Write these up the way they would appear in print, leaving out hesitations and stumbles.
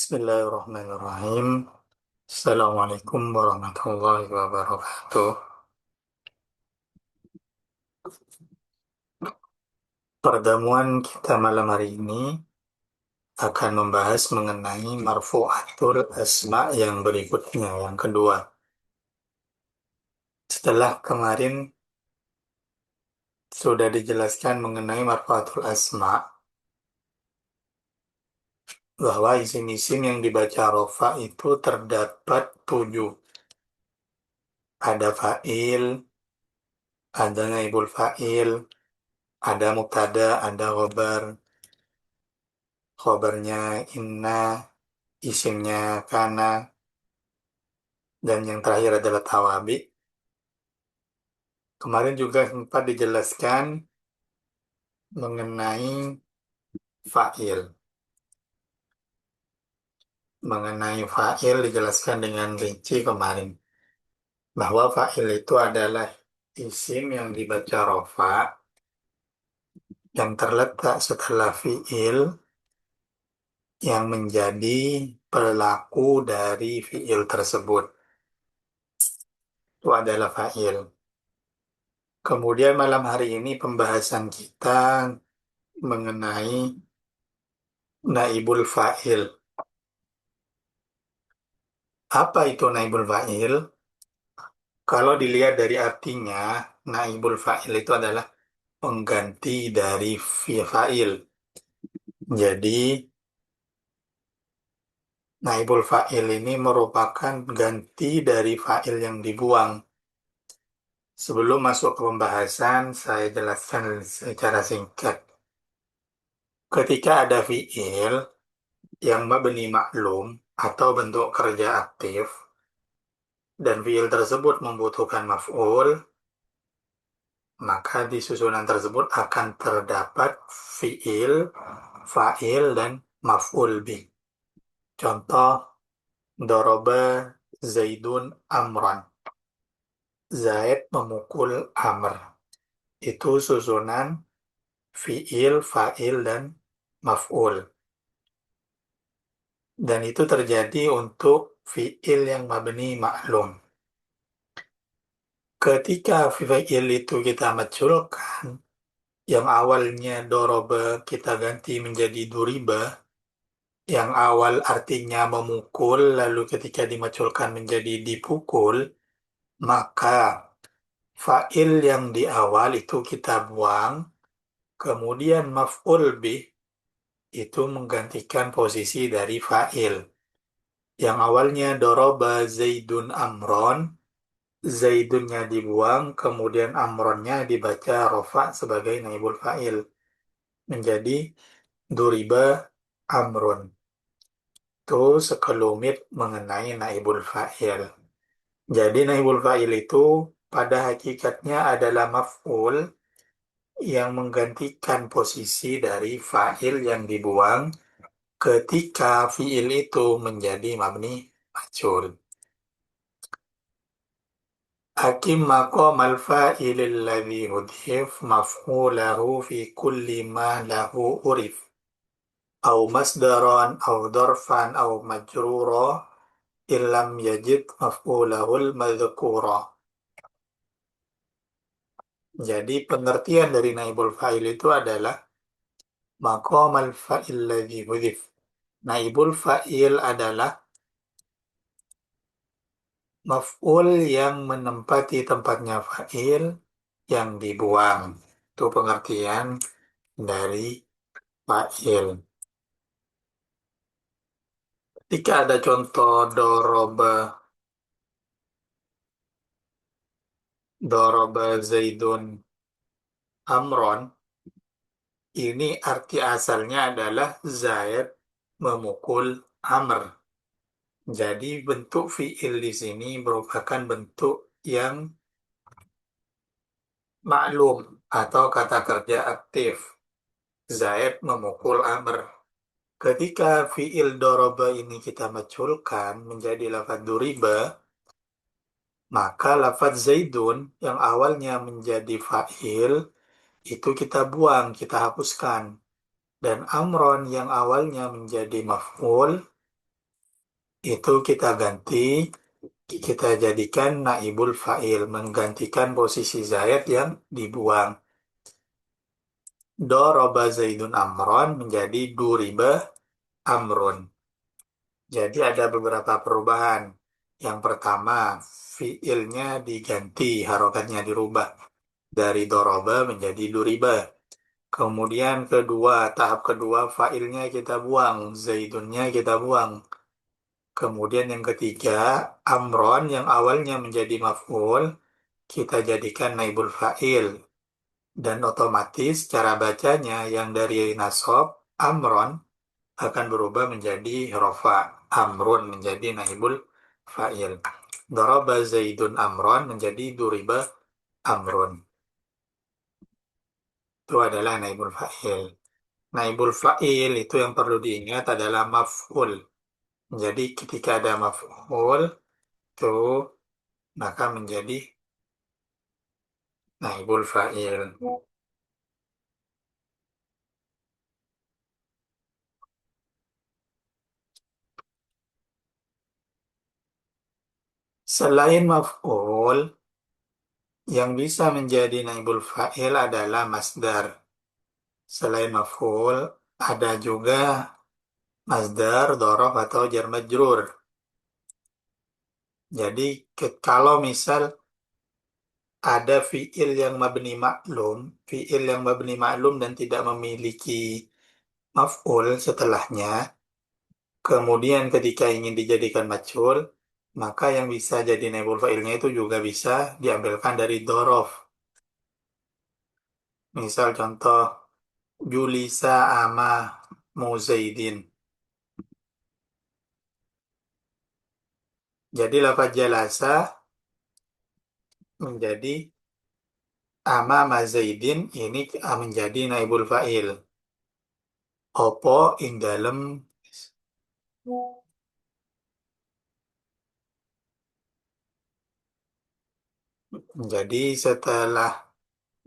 Bismillahirrahmanirrahim. Assalamualaikum warahmatullahi wabarakatuh. Pertemuan kita malam hari ini akan membahas mengenai marfu'atul asma yang berikutnya, yang kedua. Setelah kemarin sudah dijelaskan mengenai marfu'atul asma, bahwa isim-isim yang dibaca rofa itu terdapat 7. Ada fa'il, ada naibul fa'il, ada mubtada, ada khobar. Khobarnya inna, isimnya kana, dan yang terakhir adalah tawabi. Kemarin juga sempat dijelaskan mengenai fa'il. Mengenai fa'il dijelaskan dengan rinci kemarin. Bahwa fa'il itu adalah isim yang dibaca rofa, yang terletak setelah fi'il, yang menjadi pelaku dari fi'il tersebut. Itu adalah fa'il. Kemudian malam hari ini pembahasan kita mengenai naibul fa'il. Apa itu naibul fa'il? Kalau dilihat dari artinya, naibul fa'il itu adalah pengganti dari fa'il. Jadi, naibul fa'il ini merupakan ganti dari fa'il yang dibuang. Sebelum masuk ke pembahasan, saya jelaskan secara singkat. Ketika ada fi'il yang mabni maklum atau bentuk kerja aktif, dan fiil tersebut membutuhkan maf'ul, maka di susunan tersebut akan terdapat fiil, fa'il, dan maf'ul bih. Contoh, doroba Zaidun amran. Zaid memukul Amr. Itu susunan fiil, fa'il, dan maf'ul. Dan itu terjadi untuk fiil yang mabni maklum. Ketika fiil itu kita majhulkan, yang awalnya doroba kita ganti menjadi duriba, yang awal artinya memukul, lalu ketika dimaculkan menjadi dipukul, maka fa'il yang di awal itu kita buang, kemudian maf'ul bih itu menggantikan posisi dari fa'il. Yang awalnya doroba Zaidun amron, Zaidunnya dibuang, kemudian amronnya dibaca rofa sebagai naibul fa'il. Menjadi duriba amrun. Itu sekelumit mengenai naibul fa'il. Jadi naibul fa'il itu pada hakikatnya adalah maf'ul yang menggantikan posisi dari fa'il yang dibuang ketika fi'il itu menjadi mabni majhul. Hakim maqamal fa'il alladhi hudhif maf'ulahu fi kulli ma lahu urif. Au masdaran au dorfan au majrura illam yajid maf'ulahul madhkura. Jadi pengertian dari naibul fa'il itu adalah maqamal fa'il ladzi hudhif. Naibul fa'il adalah maf'ul yang menempati tempatnya fa'il yang dibuang. Itu pengertian dari fa'il. Ketika ada contoh doroba Zaidun amron, ini arti asalnya adalah Zaid memukul Amr. Jadi bentuk fiil di sini merupakan bentuk yang maklum atau kata kerja aktif. Zaid memukul Amr. Ketika fiil doroba ini kita maculkan menjadi lafaz duriba, maka lafaz Zaidun yang awalnya menjadi fa'il itu kita buang, kita hapuskan. Dan Amron yang awalnya menjadi maf'ul itu kita ganti, kita jadikan naibul fa'il, menggantikan posisi Zaid yang dibuang. Doroba Zaidun Amron menjadi duriba Amrun. Jadi ada beberapa perubahan. Yang pertama, fiilnya diganti, harokatnya dirubah dari doroba menjadi duriba. Kemudian kedua, tahap kedua, failnya kita buang, zaidunnya kita buang. Kemudian yang ketiga, amron yang awalnya menjadi maf'ul, kita jadikan naibul fa'il. Dan otomatis cara bacanya yang dari nasab, amron, akan berubah menjadi rofa. Amrun menjadi naibul fa'il. Daraba zaidun amron menjadi duriba amrun. Itu adalah naibul fa'il. Naibul fa'il itu yang perlu diingat adalah maf'ul. Jadi ketika ada maf'ul itu maka menjadi naibul fa'il. Selain maf'ul, yang bisa menjadi naibul fa'il adalah masdar. Selain maf'ul, ada juga masdar, dhorof, atau jar majrur. Jadi kalau misal ada fi'il yang mabni maklum dan tidak memiliki maf'ul setelahnya, kemudian ketika ingin dijadikan majhul, maka yang bisa jadi naibul fa'ilnya itu juga bisa diambilkan dari dhorof. Misal contoh, Julisa ama Muzaidin. Jadi lafaz jalasa menjadi ama Mazaidin ini menjadi naibul fa'il. Opo ing dalem. Jadi setelah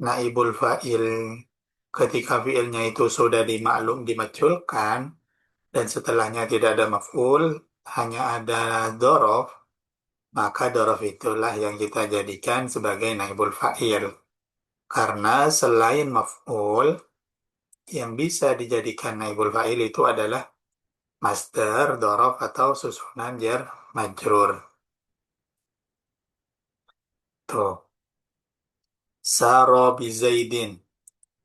naibul fa'il ketika fi'ilnya itu sudah dimaculkan dan setelahnya tidak ada maf'ul, hanya ada dorof, maka dorof itulah yang kita jadikan sebagai naibul fa'il. Karena selain maf'ul, yang bisa dijadikan naibul fa'il itu adalah masdar, dorof, atau susunan jar majrur. Tuh, saro bizaidin.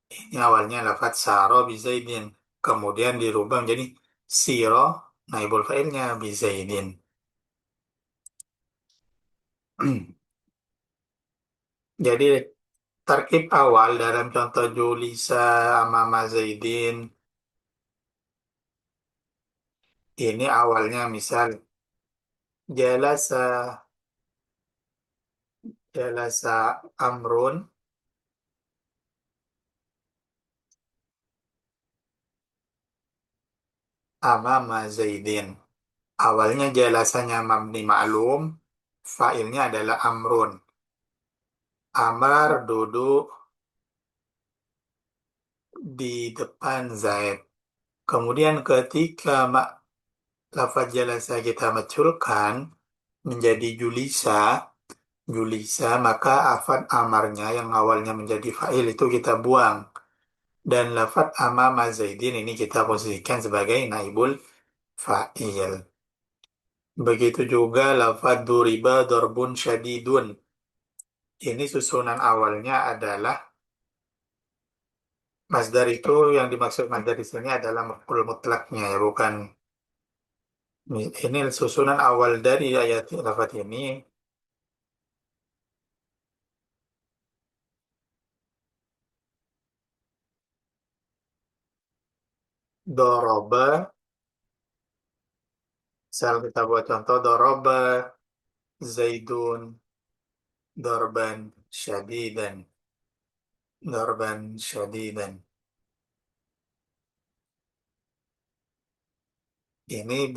Ini awalnya lafaz saro bizaidin. Kemudian dirubah menjadi siro, naibul fa'ilnya bizaidin. Jadi tarkib awal dalam contoh julisa amama zaidin ini awalnya misal jalasa jalasa amrun amama zaidin. Awalnya jalasanya mabni ma'lum, fa'ilnya adalah amrun. Amar duduk di depan Zaid. Kemudian ketika lafaz jalasa kita maculkan menjadi julisa, maka afad amarnya yang awalnya menjadi fa'il itu kita buang. Dan lafaz amama Zaidin ini kita posisikan sebagai naibul fa'il. Begitu juga lafaz duriba dorbun syadidun. Ini susunan awalnya adalah masdar itu yang dimaksud masdar di sini adalah maf'ul mutlaknya ya, bukan. Ini susunan awal dari ayat lafaz ini. Doroba, misal kita buat contoh doroba Zaidun dorban syadidan. Dorban syadidan. Ini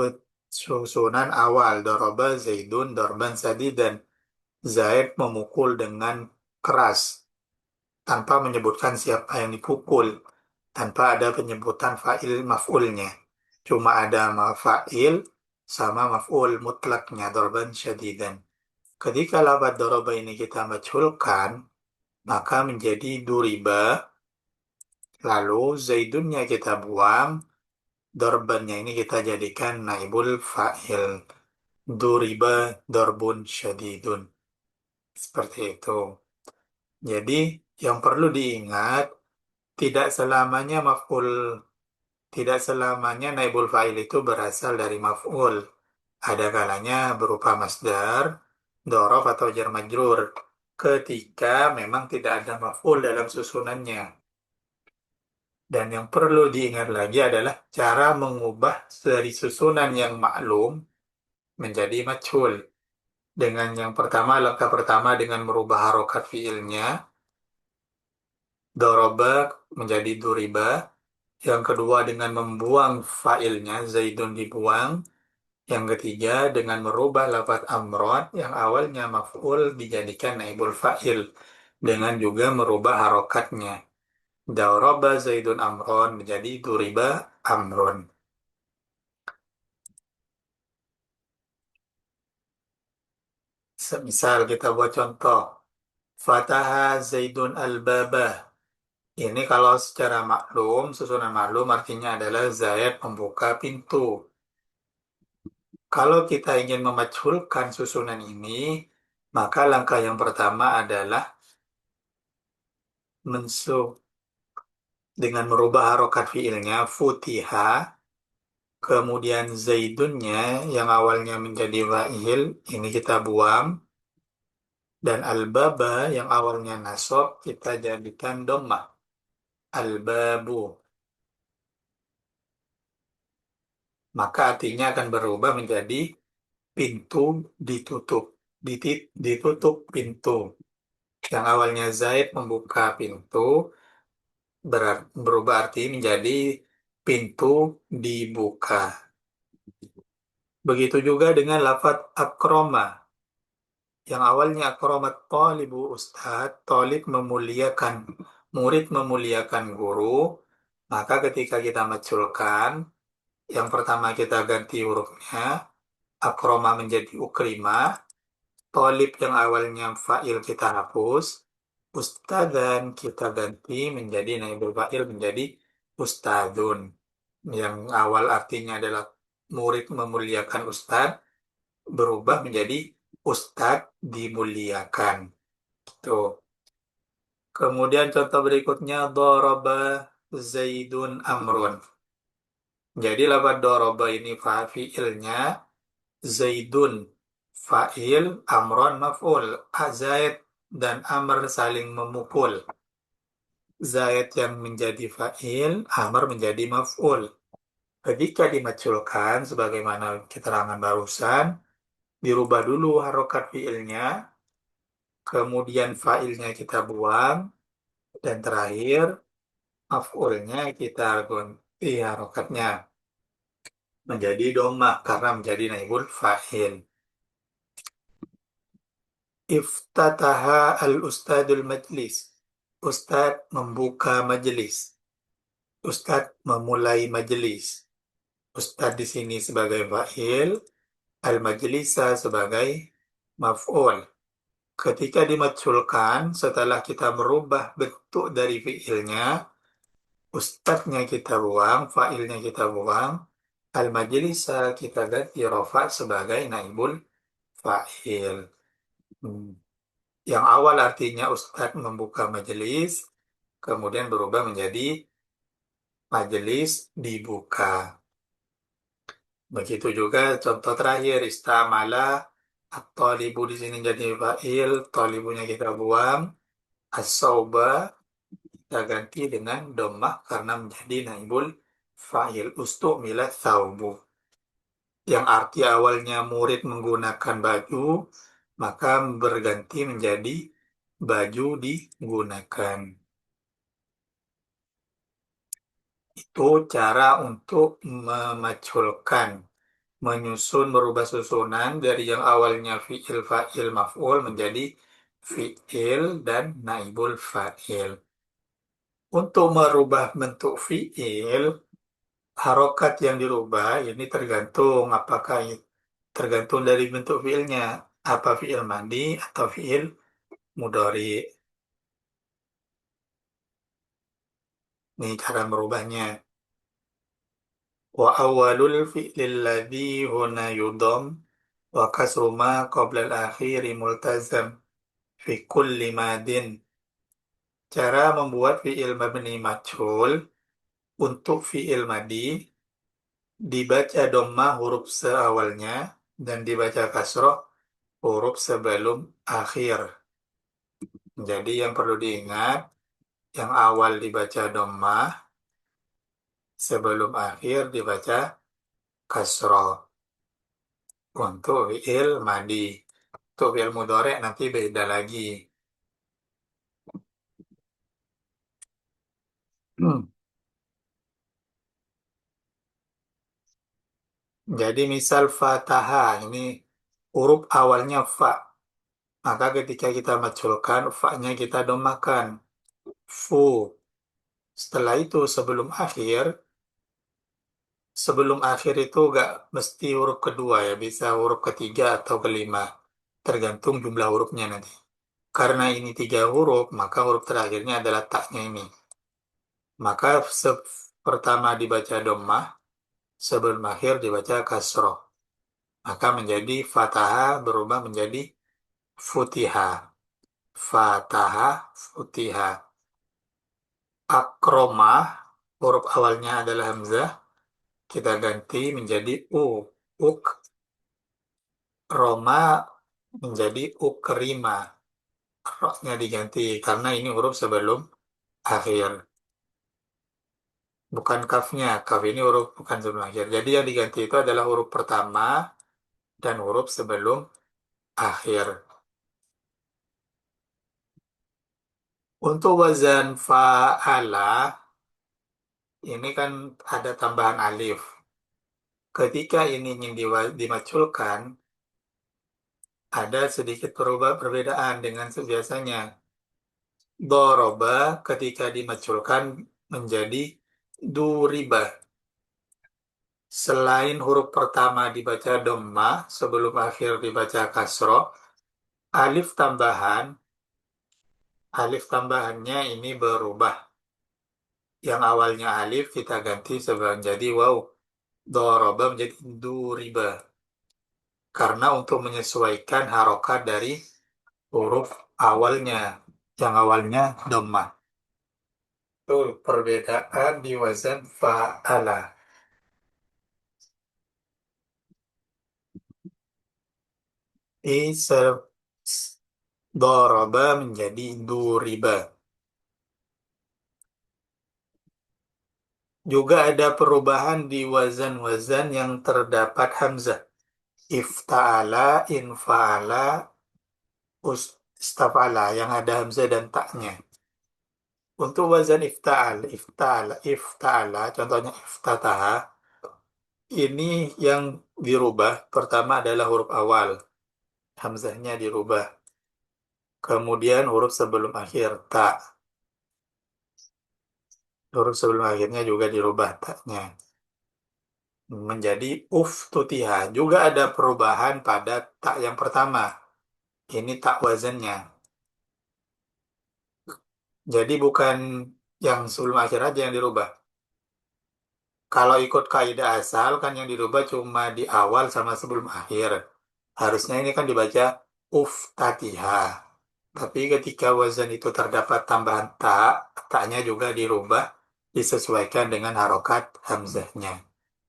susunan awal. Doroba Zaidun dorban syadidan. Zaid memukul dengan keras tanpa menyebutkan siapa yang dipukul, tanpa ada penyebutan fa'il maf'ulnya. Cuma ada fa'il sama maf'ul mutlaknya dorban syadidan. Ketika lafaz doroba ini kita majhulkan, maka menjadi duriba, lalu zaidunnya kita buang, dorbannya ini kita jadikan naibul fa'il. Duriba dorbun syadidun. Seperti itu. Jadi, yang perlu diingat, tidak selamanya maf'ul, tidak selamanya naibul fa'il itu berasal dari maf'ul. Ada kalanya berupa masdar, dorof atau jar majrur. Ketika memang tidak ada maf'ul dalam susunannya. Dan yang perlu diingat lagi adalah cara mengubah dari susunan yang maklum menjadi majhul. Dengan yang pertama, langkah pertama dengan merubah harokat fiilnya, doroba menjadi duriba. Yang kedua dengan membuang failnya, zaidun dibuang. Yang ketiga dengan merubah lafaz amron yang awalnya maf'ul dijadikan naibul fa'il dengan juga merubah harokatnya. Doroba zaidun amron menjadi duriba amron. Semisal kita buat contoh, Fataha zaidun al-babah. Ini kalau secara maklum, susunan maklum artinya adalah Zaid membuka pintu. Kalau kita ingin memajhulkan susunan ini, maka langkah yang pertama adalah mensub dengan merubah harokat fiilnya futiha, kemudian zaidunnya yang awalnya menjadi wa'il, ini kita buang, dan al-baba yang awalnya nasab kita jadikan dhammah, al-babu. Maka artinya akan berubah menjadi pintu ditutup, ditutup pintu. Yang awalnya Zaid membuka pintu berubah arti menjadi pintu dibuka. Begitu juga dengan lafaz akroma. Yang awalnya akromat talibu ustad, talib memuliakan, murid memuliakan guru. Maka ketika kita majhulkan, yang pertama kita ganti hurufnya, akroma menjadi ukrima, talib yang awalnya fa'il kita hapus, ustadzan kita ganti menjadi naibul fa'il menjadi ustadzun. Yang awal artinya adalah murid memuliakan ustadz, berubah menjadi ustadz dimuliakan. Tuh. Kemudian contoh berikutnya, doroba zaidun amrun. Jadi lafaz doroba ini fi'ilnya, zaidun fa'il, amron maf'ul. Zaid dan amr saling memukul. Zaid yang menjadi fa'il, amr menjadi maf'ul. Ketika dimaculkan, sebagaimana keterangan barusan, dirubah dulu harokat fiilnya, kemudian fa'ilnya kita buang, dan terakhir maf'ulnya kita ganti harokatnya menjadi domah karena menjadi naibul fa'il. Iftataha al-ustadul majlis. Ustadz membuka majelis. Ustadz memulai majelis. Ustadz di sini sebagai fa'il, al-majlisa sebagai maf'ul. Ketika dimaculkan, setelah kita merubah bentuk dari fiilnya, ustadznya kita buang, fa'ilnya kita buang, al-majlisa kita ganti rofa sebagai naibul fa'il. Hmm. Yang awal artinya ustadz membuka majelis, kemudian berubah menjadi majelis dibuka. Begitu juga contoh terakhir, istamala, at-talibu di sini jadi fa'il, talibunya kita buang, as-sauba kita ganti dengan dhammah karena menjadi naibul fa'il ustumila thawbu. Yang arti awalnya murid menggunakan baju, maka berganti menjadi baju digunakan. Itu cara untuk memajhulkan, menyusun, merubah susunan dari yang awalnya fi'il, fa'il, maf'ul menjadi fi'il dan naibul fa'il. Untuk merubah bentuk fi'il, Harokat yang dirubah ini tergantung tergantung dari bentuk fiilnya. Apa fiil madi atau fiil mudhari. Ini cara merubahnya. Wa awalul fi'lil ladzi huna yudham wa kasru ma qabla al-akhiri multazam fi kulli madin. Cara membuat fi'il mabni majhul untuk fi'il madi dibaca dhammah huruf seawalnya dan dibaca kasroh huruf sebelum akhir. Jadi yang perlu diingat, yang awal dibaca dhammah, sebelum akhir dibaca kasroh untuk fi'il madi. Untuk fi'il mudhari nanti beda lagi. Hmm. Jadi misal fataha ini huruf awalnya fa. Maka ketika kita majhulkan, fa-nya kita domahkan. Fu. Setelah itu sebelum akhir itu gak mesti huruf kedua ya, bisa huruf ketiga atau kelima. Tergantung jumlah hurufnya nanti. Karena ini tiga huruf, maka huruf terakhirnya adalah taknya ini. Maka pertama dibaca dhammah, sebelum akhir dibaca kasroh. Maka menjadi fataha berubah menjadi futiha. Fataha, futiha. Akromah, huruf awalnya adalah hamzah, kita ganti menjadi u. Uk, roma menjadi ukrima. Roknya diganti karena ini huruf sebelum akhir. Bukan kafnya, kaf ini huruf bukan sebelum akhir. Jadi yang diganti itu adalah huruf pertama dan huruf sebelum akhir. Untuk wazan fa'ala, ini kan ada tambahan alif. Ketika ini ingin dimaculkan, ada sedikit perbedaan dengan biasanya. Doroba ketika dimaculkan menjadi duriba. Selain huruf pertama dibaca dhamma, sebelum akhir dibaca kasroh, alif tambahan, alif tambahannya ini berubah. Yang awalnya alif kita ganti menjadi waw. Doroba menjadi duriba. Karena untuk menyesuaikan harokat dari huruf awalnya, yang awalnya dhamma. Itu perbedaan di wazan fa'ala. I doroba menjadi duriba. Juga ada perubahan di wazan-wazan yang terdapat hamzah. Ifta'ala, infa'ala, istafa'ala yang ada hamzah dan taknya. Untuk wazan ifta'ala, contohnya iftataha, ini yang dirubah. Pertama adalah huruf awal, hamzahnya dirubah. Kemudian huruf sebelum akhir, ta. Huruf sebelum akhirnya juga dirubah taknya. Menjadi uftutiha. Juga ada perubahan pada tak yang pertama. Ini tak wazannya. Jadi bukan yang sebelum akhir aja yang dirubah. Kalau ikut kaidah asal kan yang dirubah cuma di awal sama sebelum akhir. Harusnya ini kan dibaca uftatiha. Tapi ketika wazan itu terdapat tambahan tak, taknya juga dirubah disesuaikan dengan harokat hamzahnya.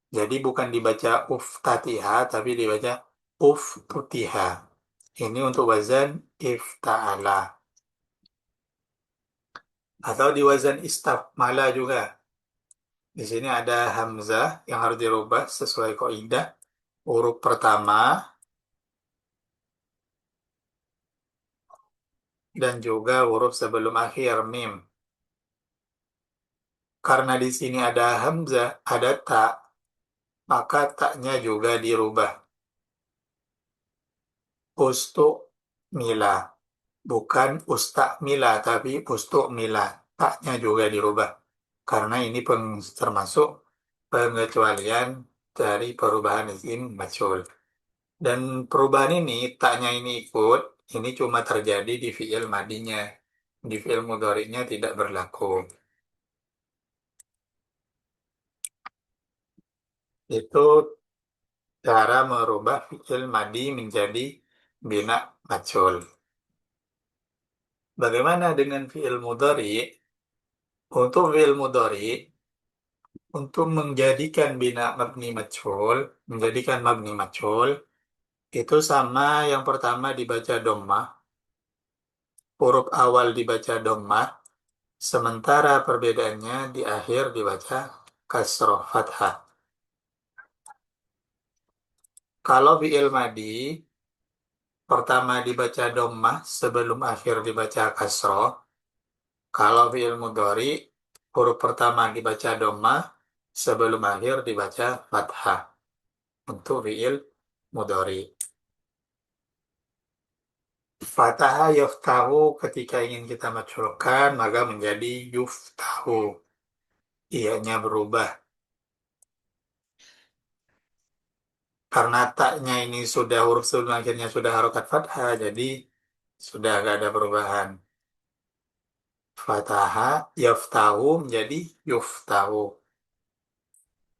Jadi bukan dibaca uftatiha, tapi dibaca uftutiha. Ini untuk wazan ifta'ala. Atau di wazan istamala juga. Di sini ada hamzah yang harus dirubah sesuai kaidah. Huruf pertama dan juga huruf sebelum akhir mim. Karena di sini ada hamzah, ada tak, maka taknya juga dirubah. Ustuk mila. Bukan ustakmila, tapi ustuk mila. Taknya juga dirubah. Karena ini termasuk pengecualian dari perubahan isim majhul. Dan perubahan ini, taknya ini ikut, ini cuma terjadi di fiil madinya. Di fiil mudhari'nya tidak berlaku. Itu cara merubah fiil madi menjadi bina majhul. Bagaimana dengan fiil mudhari? Untuk fiil mudhari, untuk menjadikan mabni majhul, itu sama yang pertama dibaca dhammah, huruf awal dibaca dhammah, sementara perbedaannya di akhir dibaca kasroh fathah. Kalau fi'il madi, pertama dibaca dhammah, sebelum akhir dibaca kasroh. Kalau fi'il mudhari, huruf pertama dibaca dhammah, sebelum akhir dibaca fathah. Untuk fi'il mudhari. Fataha yaftahu ketika ingin kita majhulkan, maka menjadi yuftahu. Ianya berubah. Karena taknya ini sudah huruf sebelum akhirnya sudah harokat fathah, jadi sudah agak ada perubahan. Fataha yaftahu menjadi yuftahu.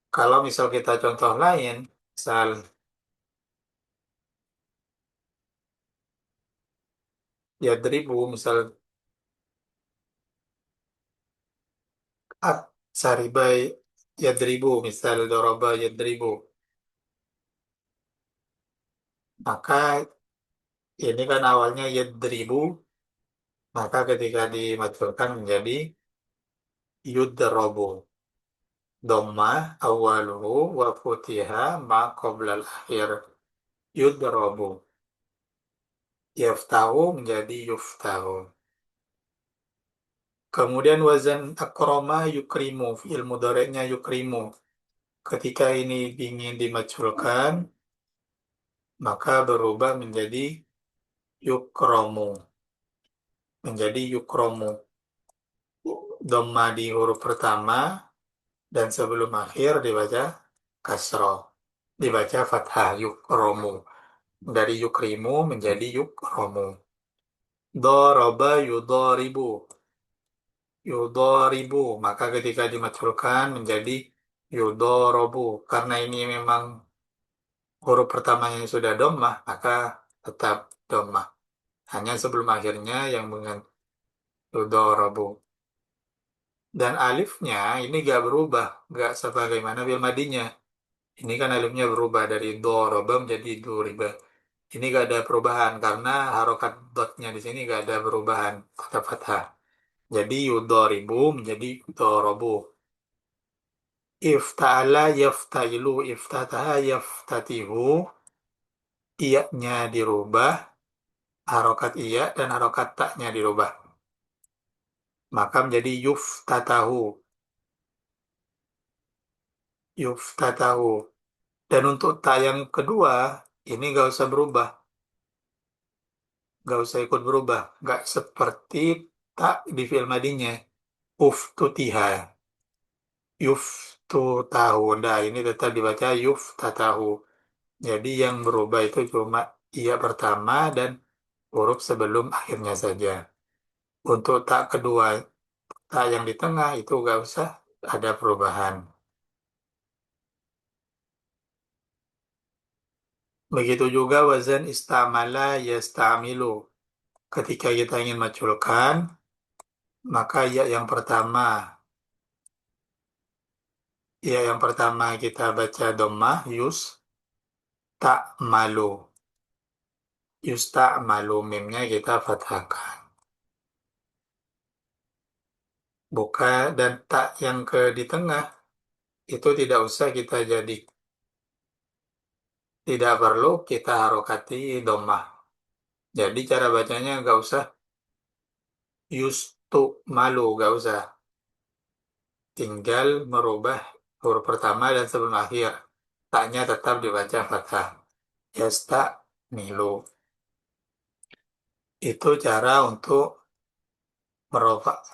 Kalau misal kita contoh lain, misal yadribu, misal at saribai yadribu, misal doroba yadribu, maka ini kan awalnya yadribu, maka ketika dimajukan menjadi yudrabu. Dhamma awaluhu wa futiha ma qoblal akhir. Yudrabu. Yaftahu menjadi yuftahu. Kemudian wazan akroma yukrimu. Fi'il mudhari'nya yukrimu. Ketika ini ingin dimajhulkan, maka berubah menjadi yukromu. Menjadi yukromu. Dhamma di huruf pertama dan sebelum akhir dibaca kasroh. Dibaca fathah yukromu. Dari yukrimu menjadi yukromu. Doroba yudoribu. Yudoribu. Maka ketika dimajhulkan menjadi yudorobu. Karena ini memang huruf pertamanya sudah dhammah, maka tetap dhammah. Hanya sebelum akhirnya yang dengan yudorobu. Dan alifnya ini gak berubah. Gak sebagaimana bil madinya. Ini kan alifnya berubah dari doroba menjadi duriba. Ini gak ada perubahan karena harokat dotnya di sini gak ada perubahan. Kata fathah. Jadi yudharibu menjadi yudharabu. Ifta'ala yaftailu, iftataha yaftatihu. Iya-nya dirubah, harokat iya dan harokat taknya dirubah. Maka menjadi yuftatahu. Yuftatahu. Dan untuk tak yang kedua, ini gak usah berubah. Gak usah ikut berubah. Gak seperti tak di fi'il madinya. Uftutiha. Yuftutahu. Nah, ini tetap dibaca yuftatahu. Jadi yang berubah itu cuma iya pertama dan huruf sebelum akhirnya saja. Untuk tak kedua, tak yang di tengah itu nggak usah ada perubahan. Begitu juga wazan istamala yastamilu. Ketika kita ingin majhulkan, maka ya yang pertama kita baca dhammah yus tak malu. Yus tak malu mimnya kita fathahkan. Buka dan tak yang di tengah itu tidak perlu kita harokati dhammah. Jadi cara bacanya nggak usah yustu malu, nggak usah. Tinggal merubah huruf pertama dan sebelum akhir. Taknya tetap dibaca fathah. Yasta milu. Itu cara untuk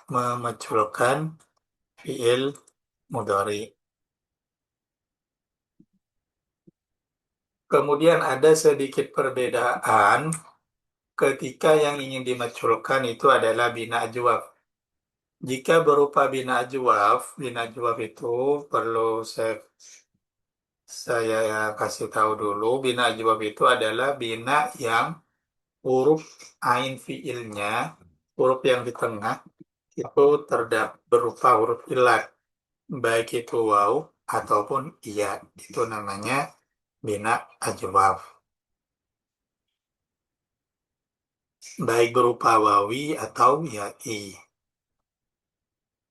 memunculkan fiil mudhari. Kemudian ada sedikit perbedaan ketika yang ingin dimaculkan itu adalah bina ajwaf. Jika berupa bina ajwaf itu perlu saya kasih tahu dulu, bina ajwaf itu adalah bina yang huruf ain fiilnya, huruf yang di tengah itu berupa huruf ilat, baik itu waw ataupun iya. Itu namanya bina ajwaf. Baik berupa wawi atau yai.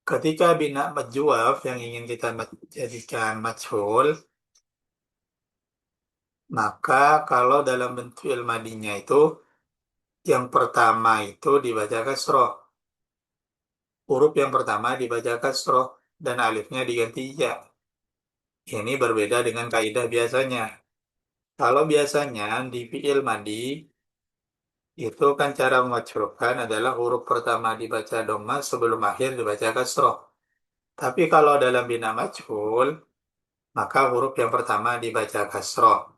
Ketika bina majwaf yang ingin kita jadikan majhul, maka kalau dalam bentuk ilmadinya itu, yang pertama itu dibaca kasroh. Huruf yang pertama dibaca kasroh dan alifnya diganti ya. Ini berbeda dengan kaidah biasanya. Kalau biasanya di fi'il madi, itu kan cara memajhulkan adalah huruf pertama dibaca dhamma sebelum akhir dibaca kasroh. Tapi kalau dalam bina majhul, maka huruf yang pertama dibaca kasroh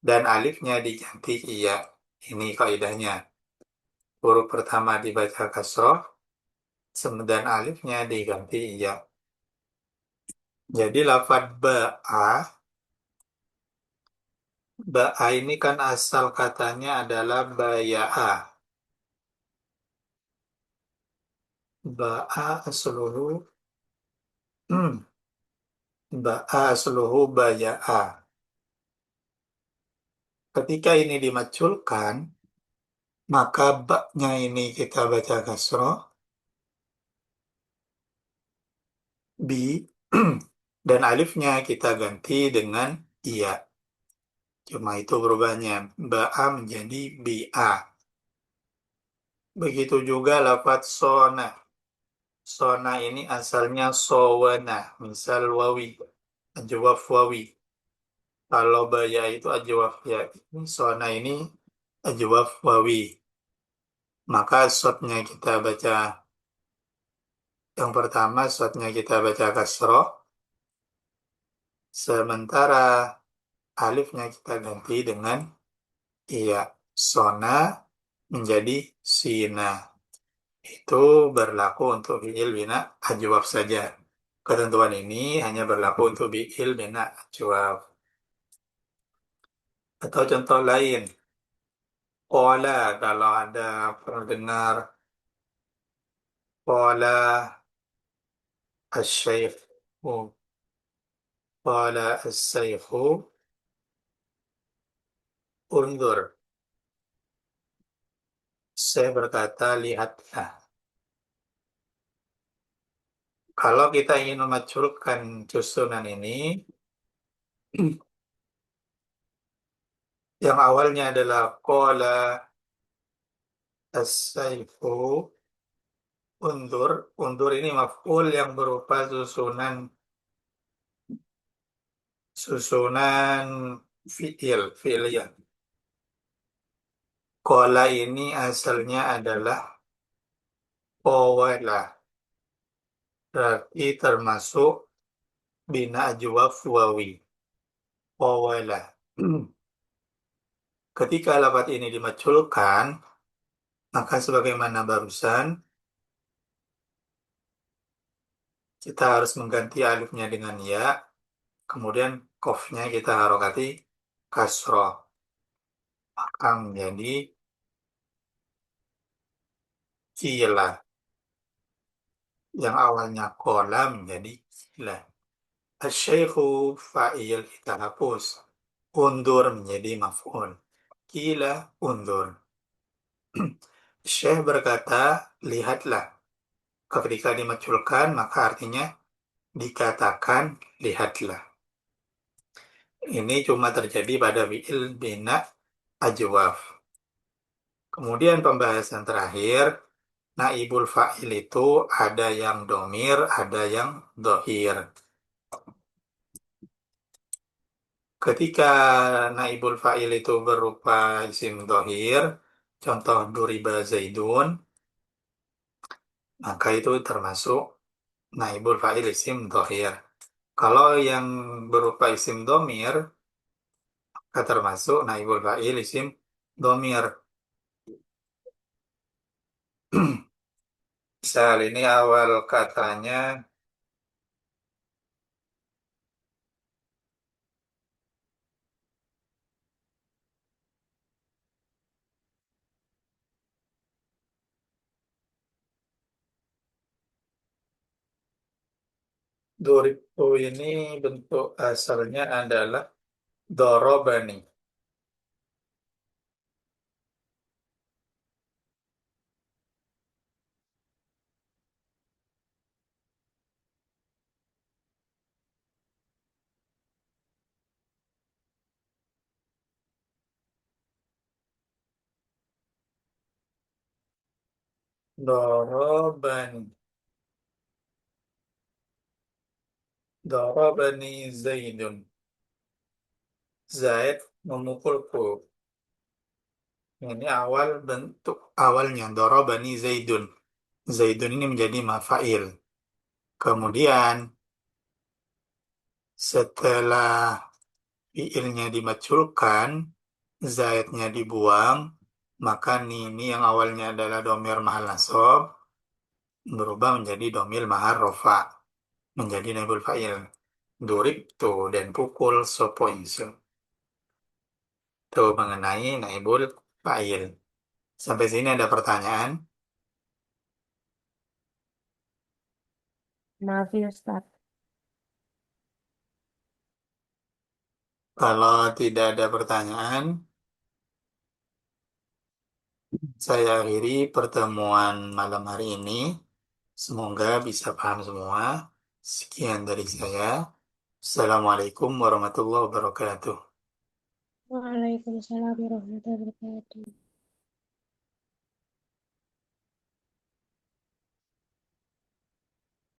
dan alifnya diganti iya. Ini kaidahnya. Huruf pertama dibaca kasroh dan alifnya diganti iya. Jadi lafadz ba'a ini kan asal katanya adalah baya'a. Ba'a seluruh ba'a seluruh baya'a. Ketika ini dimaculkan, maka baknya ini kita baca kasroh, bi, dan alifnya kita ganti dengan iya. Cuma itu berubahnya. Ba'a menjadi bi'a. Begitu juga lafadz sona. Sona ini asalnya sowana. Misal wawi. Ajwaf wawi. Kalau baya itu ajwaf ya. Sona ini ajwaf wawi. Maka shotnya kita baca. Yang pertama shotnya kita baca kasroh. Sementara alifnya kita ganti dengan iya. Sona menjadi sina. Itu berlaku untuk fi'il bina ajwaf saja. Ketentuan ini hanya berlaku untuk fi'il bina ajwaf. Atau contoh lain, qala kalau ada pernah dengar qala asy-syaikhu qala as-syaikhu unzur. Saya berkata lihatlah. Kalau kita ingin memaculkan susunan ini, yang awalnya adalah qala as-syaikhu undur. Undur ini maf'ul yang berupa susunan fi'il ya. Kola ini asalnya adalah qawala. Berarti termasuk bina ajwaf wawi. Qawala. Ketika lafaz ini dimaculkan, maka sebagaimana barusan, kita harus mengganti alifnya dengan ya, kemudian kofnya kita harokati kasroh. Maka menjadi kila. Yang awalnya kola menjadi kila. Asy-syaikhu fa'il kita hapus. Undur menjadi maf'ul. Kila undur. Syekh berkata, lihatlah. Ketika dimaculkan, maka artinya dikatakan lihatlah. Ini cuma terjadi pada fi'il bina ajwaf. Kemudian pembahasan terakhir, naibul fa'il itu ada yang domir, ada yang dohir. Ketika naibul fa'il itu berupa isim dohir, contoh duriba zaidun, maka itu termasuk naibul fa'il isim dohir. Kalau yang berupa isim domir, maka termasuk naibul fa'il isim domir. Misal ini awal katanya Doripo ini bentuk asalnya adalah dorobani. Dorobani. Dorobani Zaidun. Zaid memukulku. Ini awal bentuk awalnya. Dorobani Zaidun. Zaidun ini menjadi mafail. Kemudian setelah fiilnya dimaculkan, zaidnya dibuang, maka ini yang awalnya adalah domir mahal nasab, berubah menjadi domir mahal rofa, menjadi naibul fa'il. Durib tuh dan pukul sopo insun. Itu mengenai naibul fa'il. Sampai sini ada pertanyaan? Maaf ya, Ustaz. Kalau tidak ada pertanyaan, saya akhiri pertemuan malam hari ini. Semoga bisa paham semua. Sekian dari saya. Assalamualaikum warahmatullahi wabarakatuh. Waalaikumsalam warahmatullahi wabarakatuh.